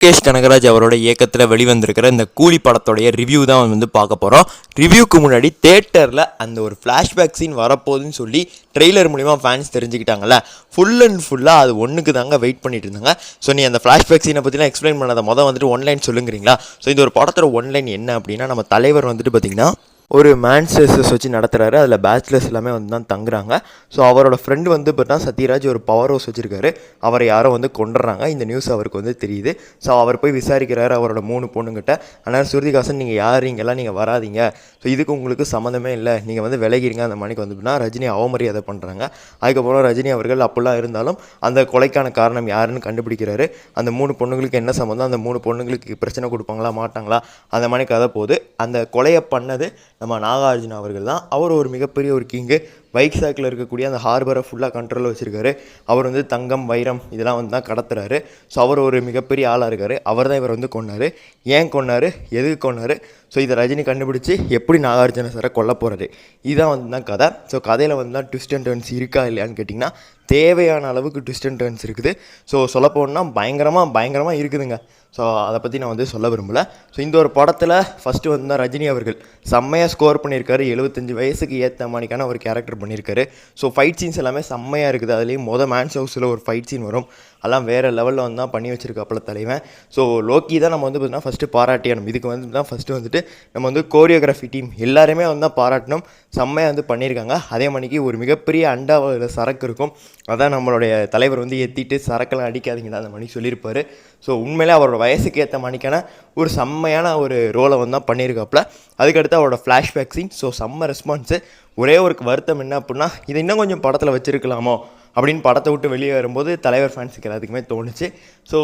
லோகேஷ் கனகராஜ் அவரோட இயக்கத்தில் வெளிவந்திருக்கிற இந்த கூலி படத்தோடைய ரிவ்யூ தான் வந்து பார்க்க போகிறோம். ரிவ்யூக்கு முன்னாடி தேட்டரில் அந்த ஒரு ஃப்ளாஷ்பேக் சீன் வரப்போகுதுன்னு சொல்லி ட்ரெய்லர் மூலிமா ஃபேன்ஸ் தெரிஞ்சுக்கிட்டாங்கல்ல. ஃபுல் அண்ட் ஃபுல்லாக அது ஒன்றுக்கு தாங்க வெயிட் பண்ணிட்டு இருந்தாங்க. ஸோ நீ அந்த ஃப்ளாஷ்பேக் சீனை பற்றிலாம் எக்ஸ்பிளைன் பண்ணாத வந்துட்டு ஒன்லைன் சொல்லுங்கிறீங்களா? ஸோ இந்த ஒரு படத்தோட ஒன்லைன் என்ன அப்படின்னா, நம்ம தலைவர் வந்துட்டு பார்த்திங்கன்னா ஒரு மேன்செஸ்டர்ஸ் வச்சு நடத்துகிறாரு. அதில் பேச்சுலர்ஸ் எல்லாமே வந்து தான் தங்குறாங்க. ஸோ அவரோட ஃப்ரெண்டு வந்து பார்த்தா சத்யராஜ் ஒரு பவர் ஹவுஸ் வச்சுருக்காரு. அவரை யாரோ வந்து கொண்டுறாங்க. இந்த நியூஸ் அவருக்கு வந்து தெரியுது. ஸோ அவர் போய் விசாரிக்கிறாரு அவரோட 3 பொண்ணுங்கிட்ட. ஆனால் ஸ்ருதிஹாசன், நீங்கள் யார், இங்கெல்லாம் நீங்கள் வராதிங்க, ஸோ இதுக்கு உங்களுக்கு சம்மந்தமே இல்லை, நீங்கள் வந்து விலகிருங்க அந்த மணிக்கு வந்துட்டுனா ரஜினி அவமரியாதை பண்ணுறாங்க. அதுக்கப்புறம் ரஜினி அவர்கள் அப்படிலாம் இருந்தாலும் அந்த கொலைக்கான காரணம் யாருன்னு கண்டுபிடிக்கிறாரு. அந்த 3 பொண்ணுங்களுக்கு என்ன சம்மந்தம், அந்த 3 பொண்ணுங்களுக்கு பிரச்சனை கொடுப்பாங்களா மாட்டாங்களா, அந்த மாதிரி கதை போகுது. அந்த கொலையை பண்ணது நம்ம நாகார்ஜுன அவர்கள் தான். அவர் ஒரு மிகப்பெரிய ஒரு கிங்கு. வைசாக்கில் இருக்கக்கூடிய அந்த ஹார்பரை ஃபுல்லாக கண்ட்ரோலில் வச்சுருக்காரு. அவர் வந்து தங்கம், வைரம் இதெல்லாம் வந்து தான் கடத்துறாரு. ஸோ அவர் ஒரு மிகப்பெரிய ஆளாக இருக்கார். அவர் தான் இவர் வந்து கொன்னார். ஏன் கொன்னார், எதுக்கு கொன்னார், ஸோ இதை ரஜினி கண்டுபிடிச்சி எப்படி நாகார்ஜுன சாரை கொல்ல போகிறாரு, இதுதான் வந்து தான் கதை. ஸோ கதையில் வந்து தான் ட்விஸ்ட் அண்ட் டர்ன்ஸ் இருக்கா இல்லையான்னு கேட்டிங்கன்னா தேவையான அளவுக்கு ட்விஸ்ட் அண்ட் டர்ன்ஸ் இருக்குது. ஸோ சொல்லப்போனால் பயங்கரமாக இருக்குதுங்க. ஸோ அதை பற்றி நான் வந்து சொல்ல விரும்பலை. ஸோ இந்த ஒரு படத்தில் ஃபஸ்ட்டு வந்து தான் ரஜினி அவர்கள் செம்மையாக ஸ்கோர் பண்ணியிருக்காரு. 75 வயசுக்கு ஏற்ற மாதிரிக்கான ஒரு கேரக்டர் பண்ணியிருக்காரு. ஸோ ஃபைட் சீன்ஸ் எல்லாமே செம்மையாக இருக்குது. அதுலேயும் மேன்ஸ் ஹவுஸில் ஒரு ஃபைட் சீன் வரும். அதெல்லாம் வேறு லெவலில் வந்து தான் பண்ணி வச்சுருக்காப்புல தலைவன். ஸோ லோக்கி தான் நம்ம வந்து பார்த்தீங்கன்னா ஃபஸ்ட்டு பாராட்டியணும். இதுக்கு வந்து தான் ஃபஸ்ட்டு வந்துட்டு நம்ம வந்து கோரியோகிராஃபி டீம் எல்லாருமே வந்து தான் பாராட்டணும். செம்மையாக வந்து பண்ணியிருக்காங்க. அதே மணிக்கு ஒரு மிகப்பெரிய அண்டாவில் சரக்கு இருக்கும். அதான் நம்மளுடைய தலைவர் வந்து ஏற்றிட்டு சரக்கெல்லாம் அடிக்காதீங்கடா அந்த மணி சொல்லியிருப்பார். ஸோ உண்மையிலே அவரோட வயசுக்கு ஏற்ற மணிக்கான ஒரு செம்மையான ஒரு ரோலை வந்து தான் பண்ணியிருக்காப்புல. அதுக்கடுத்து அவரோட ஃப்ளாஷ்பேக் சீன் ஸோ செம்ம ரெஸ்பான்ஸு. ஒரே ஒரு வருத்தம் என்ன அப்படின்னா, இதை இன்னும் கொஞ்சம் படத்தில் வச்சுருக்கலாமோ அப்படின்னு படத்தை விட்டு வெளியே வரும்போது தலைவர் ஃபேன்ஸுக்கு எல்லாத்துக்குமே தோணுச்சு. ஸோ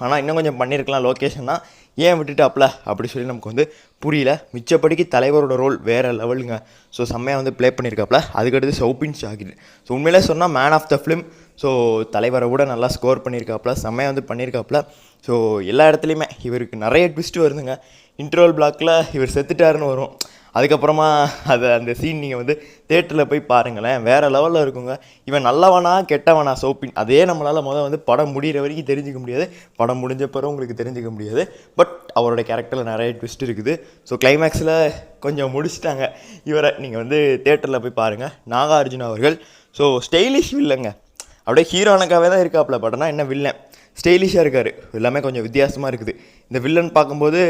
ஆனால் இன்னும் கொஞ்சம் பண்ணியிருக்கலாம் லொக்கேஷன்னா, ஏன் விட்டுட்டாப்ல அப்படி சொல்லி நமக்கு வந்து புரியல. மிச்சப்படிக்கு தலைவரோட ரோல் வேறு லெவலுங்க. ஸோ செம்மையாக வந்து ப்ளே பண்ணியிருக்காப்புல. அதுக்கடுத்து சௌபின் ஷாகிர் ஸோ உண்மையிலே சொன்னால் man of the film. So தலைவரை கூட நல்லா ஸ்கோர் பண்ணியிருக்காப்புல, செம்மையாக வந்து பண்ணியிருக்காப்புல. ஸோ எல்லா இடத்துலையுமே இவருக்கு நிறைய ட்விஸ்ட்டு வருதுங்க. இன்டர்வல் பிளாக்கில் இவர் செத்துட்டாருன்னு வரும். அதுக்கப்புறமா அந்த சீன் நீங்கள் வந்து தேட்டரில் போய் பாருங்களேன், வேறு லெவலில் இருக்குங்க. இவன் நல்லவனா கெட்டவனா சௌபின், அதே நம்மளால் வந்து படம் முடிகிற வரைக்கும் தெரிஞ்சிக்க முடியாது. படம் முடிஞ்ச பிறகு உங்களுக்கு தெரிஞ்சிக்க முடியாது. பட் அவரோட கேரக்டரில் நிறைய ட்விஸ்ட் இருக்குது. ஸோ கிளைமேக்ஸில் கொஞ்சம் முடிச்சுட்டாங்க இவரை. நீங்கள் வந்து தேட்டரில் போய் பாருங்கள். நாகார்ஜுன அவர்கள் ஸோ ஸ்டைலிஷ் வில்லங்க, அப்படியே ஹீரோனுக்காகவே தான் இருக்காப்புல. பட் ஆனால் என்ன வில்லன் ஸ்டைலிஷாக இருக்கார். எல்லாமே கொஞ்சம் வித்தியாசமாக இருக்குது. இந்த வில்லன் பார்க்கும்போது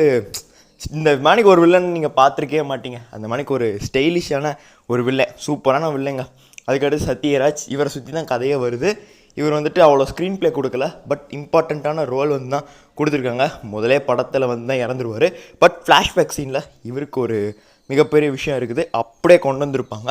இந்த மாணிக்கு ஒரு வில்லன் நீங்கள் பார்த்துருக்கவே மாட்டீங்க. அந்த மாணிக்கு ஒரு ஸ்டைலிஷான ஒரு வில்லன், சூப்பரான வில்லங்க. அதுக்கடுத்து சத்யராஜ், இவரை சுற்றி தான் கதையே வருது. இவர் வந்துட்டு அவ்வளோ ஸ்க்ரீன் ப்ளே கொடுக்கல, பட் இம்பார்ட்டண்ட்டான ரோல் வந்து தான் கொடுத்துருக்காங்க. முதலே படத்தில் வந்து தான் இறந்துருவார். பட் ஃப்ளாஷ்பேக் சீனில் இவருக்கு ஒரு மிகப்பெரிய விஷயம் இருக்குது, அப்படியே கொண்டு வந்திருப்பாங்க.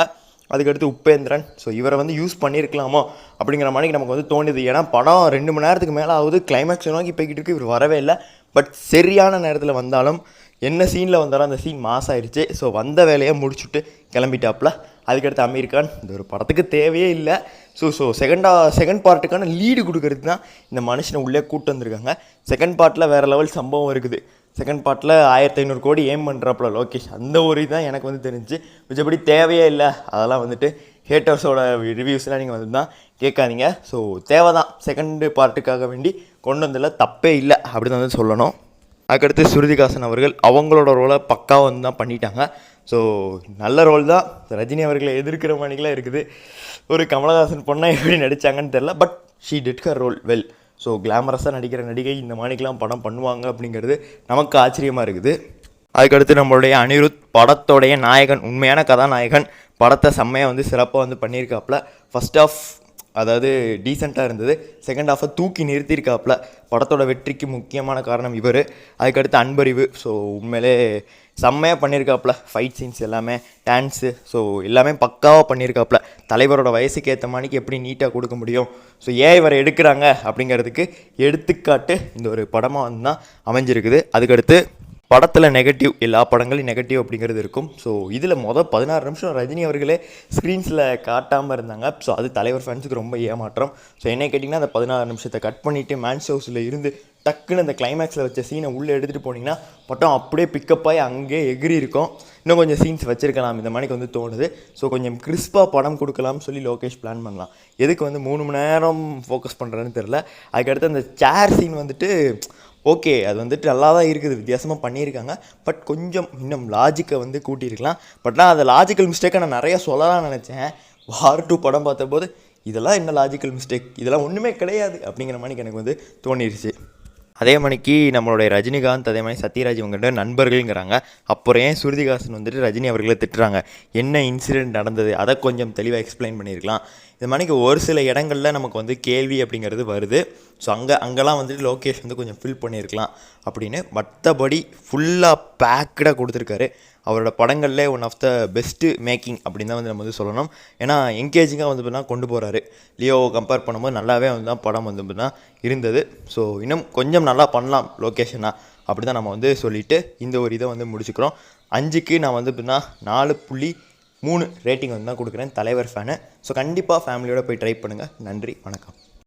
அதுக்கடுத்து உபேந்திரன் ஸோ இவரை வந்து யூஸ் பண்ணியிருக்கலாமோ அப்படிங்கிற மாதிரி நமக்கு வந்து தோணுது. ஏன்னா படம் 2 மணி நேரத்துக்கு மேலே ஆகுது, கிளைமேக்ஸ் நோக்கி போய்கிட்டு இருக்கு, இவர் வரவே இல்லை. பட் சரியான நேரத்தில் வந்தாலும் என்ன சீனில் வந்தாலும் அந்த சீன் மாஸ் ஆயிடுச்சு. ஸோ வந்த வேலையை முடிச்சுட்டு கிளம்பிட்டாப்புல. அதுக்கடுத்து அமீர் கான் இந்த ஒரு படத்துக்கு தேவையே இல்லை. ஸோ செகண்ட் பார்ட்டுக்கான லீடு கொடுக்கறது தான் இந்த மனுஷனை உள்ளே கூட்டு வந்திருக்காங்க. செகண்ட் பார்ட்டில் வேறு லெவல் சம்பவம் இருக்குது. செகண்ட் பார்ட்டில் 1500 கோடி ஏம் பண்ணுறாப்புல லோகேஷ். அந்த ஒரு இதுதான் எனக்கு வந்து தெரிஞ்சு. மிச்சப்படி தேவையே இல்லை. அதெல்லாம் வந்துட்டு ஹேட்டர்ஸோட ரிவ்யூஸ்லாம் நீங்கள் வந்து தான் கேட்காதீங்க. ஸோ தேவை தான், செகண்டு பார்ட்டுக்காக வேண்டி கொண்டு வந்ததில் தப்பே இல்லை அப்படின்னு வந்து சொல்லணும். அதுக்கடுத்து ஸ்ருதிஹாசன் அவர்கள் அவங்களோட ரோலை பக்காவாக வந்து தான் பண்ணிட்டாங்க. ஸோ நல்ல ரோல் தான். ரஜினி அவர்களை எதிர்க்கிற மாதிரிலாம் இருக்குது. ஒரு கமலஹாசன் பொண்ணாக எப்படி நடித்தாங்கன்னு தெரில, but she did her role well. So கிளாமரஸாக நடிக்கிற நடிகை இந்த மாணிக்கெலாம் படம் பண்ணுவாங்க அப்படிங்கிறது நமக்கு ஆச்சரியமாக இருக்குது. அதுக்கடுத்து நம்மளுடைய அனிருத் படத்தோடைய நாயகன், உண்மையான கதாநாயகன். படத்தை செம்மையாக வந்து சிறப்பாக வந்து பண்ணியிருக்காப்புல. ஃபஸ்ட் ஆஃப் அதாவது டீசெண்டாக இருந்தது, செகண்ட் ஹாஃபை தூக்கி நிறுத்தியிருக்காப்புல. படத்தோட வெற்றிக்கு முக்கியமான காரணம் இவர். அதுக்கடுத்து அன்பறிவு ஸோ உண்மையிலே செம்மையாக பண்ணியிருக்காப்புல. ஃபைட் சீன்ஸ் எல்லாமே, டான்ஸு ஸோ எல்லாமே பக்காவாக பண்ணியிருக்காப்புல. தலைவரோட வயசுக்கு ஏற்ற மாதிரிக்கு எப்படி நீட்டாக கொடுக்க முடியும், ஸோ ஏன் இவரை எடுக்கிறாங்க அப்படிங்கிறதுக்கு எடுத்துக்காட்டு இந்த ஒரு படமாக வந்து தான் அமைஞ்சிருக்குது. அதுக்கடுத்து படத்தில் நெகட்டிவ், எல்லா படங்களையும் நெகட்டிவ் அப்படிங்கிறது இருக்கும். ஸோ இதில் 16 நிமிஷம் ரஜினி அவர்களே ஸ்க்ரீன்ஸில் காட்டாமல் இருந்தாங்க. ஸோ அது தலைவர் ஃபேன்ஸுக்கு ரொம்ப ஏமாற்றம். ஸோ என்ன கேட்டிங்கன்னா, அந்த 16 நிமிஷத்தை கட் பண்ணிவிட்டு மேன்ஸ் ஹவுஸில் இருந்து டக்குன்னு அந்த கிளைமேக்ஸில் வச்ச சீனை உள்ளே எடுத்துகிட்டு போனீங்கன்னா படம் அப்படியே பிக்கப் ஆகி அங்கேயே எகிரி இருக்கும். இன்னும் கொஞ்சம் சீன்ஸ் வச்சுருக்கலாம் இந்த மணிக்கு வந்து தோணுது. ஸோ கொஞ்சம் கிறிஸ்பாக படம் கொடுக்கலாம்னு சொல்லி லோகேஷ் பிளான் பண்ணலாம். எதுக்கு வந்து 3 மணி நேரம் ஃபோக்கஸ் பண்ணுறேன்னு தெரில. அதுக்கடுத்து அந்த சேர் சீன் வந்துட்டு ஓகே அது வந்துட்டு நல்லா தான் இருக்குது, வித்தியாசமாக பண்ணியிருக்காங்க. பட் கொஞ்சம் இன்னும் லாஜிக்கை வந்து கூட்டியிருக்கலாம். பட் நான் அந்த லாஜிக்கல் மிஸ்டேக்கை நான் நிறையா சொல்லலாம்னு நினச்சேன். வார் 2 படம் பார்த்தபோது இதெல்லாம் என்ன லாஜிக்கல் மிஸ்டேக், இதெல்லாம் ஒன்றுமே கிடையாது அப்படிங்கிற மாதிரி எனக்கு வந்து தோணிருச்சு. அதே மணிக்கு நம்மளுடைய ரஜினிகாந்த் அதே மாதிரி சத்யராஜ் இவங்ககிட்ட நண்பர்கள்ங்கிறாங்க. அப்புறம் ஏன் ஸ்ருதிஹாசன் வந்துட்டு ரஜினி அவர்களை திட்டுறாங்க, என்ன இன்சிடெண்ட் நடந்தது அதை கொஞ்சம் தெளிவாக எக்ஸ்பிளைன் பண்ணியிருக்கலாம். இது மணிக்கு ஒரு சில இடங்களில் நமக்கு வந்து கேள்வி அப்படிங்கிறது வருது. ஸோ அங்கெல்லாம் வந்துட்டு லோகேஷ் வந்து கொஞ்சம் ஃபில் பண்ணியிருக்கலாம் அப்படின்னு. மற்றபடி ஃபுல்லாக பேக்கடாக கொடுத்துருக்காரு. அவரோட படங்களில் one of the best making அப்படின்னு தான் வந்து நம்ம வந்து சொல்லணும். ஏன்னா என்கேஜிங்காக வந்து பார்த்தீங்கன்னா கொண்டு போகிறாரு. லியோவை கம்பேர் பண்ணும்போது நல்லாவே வந்து தான் படம் வந்து பார்த்தீங்கன்னா இருந்தது. ஸோ இன்னும் கொஞ்சம் நல்லா பண்ணலாம் லொக்கேஷனா அப்படி தான் நம்ம வந்து சொல்லிவிட்டு இந்த ஒரு இதை வந்து முடிச்சுக்கிறோம். 5க்கு நான் வந்து பார்த்தீங்கன்னா 4.3 ரேட்டிங் வந்து தான் கொடுக்குறேன், தலைவர் ஃபேனு. ஸோ கண்டிப்பாக ஃபேமிலியோடு போய் ட்ரை பண்ணுங்கள். நன்றி, வணக்கம்.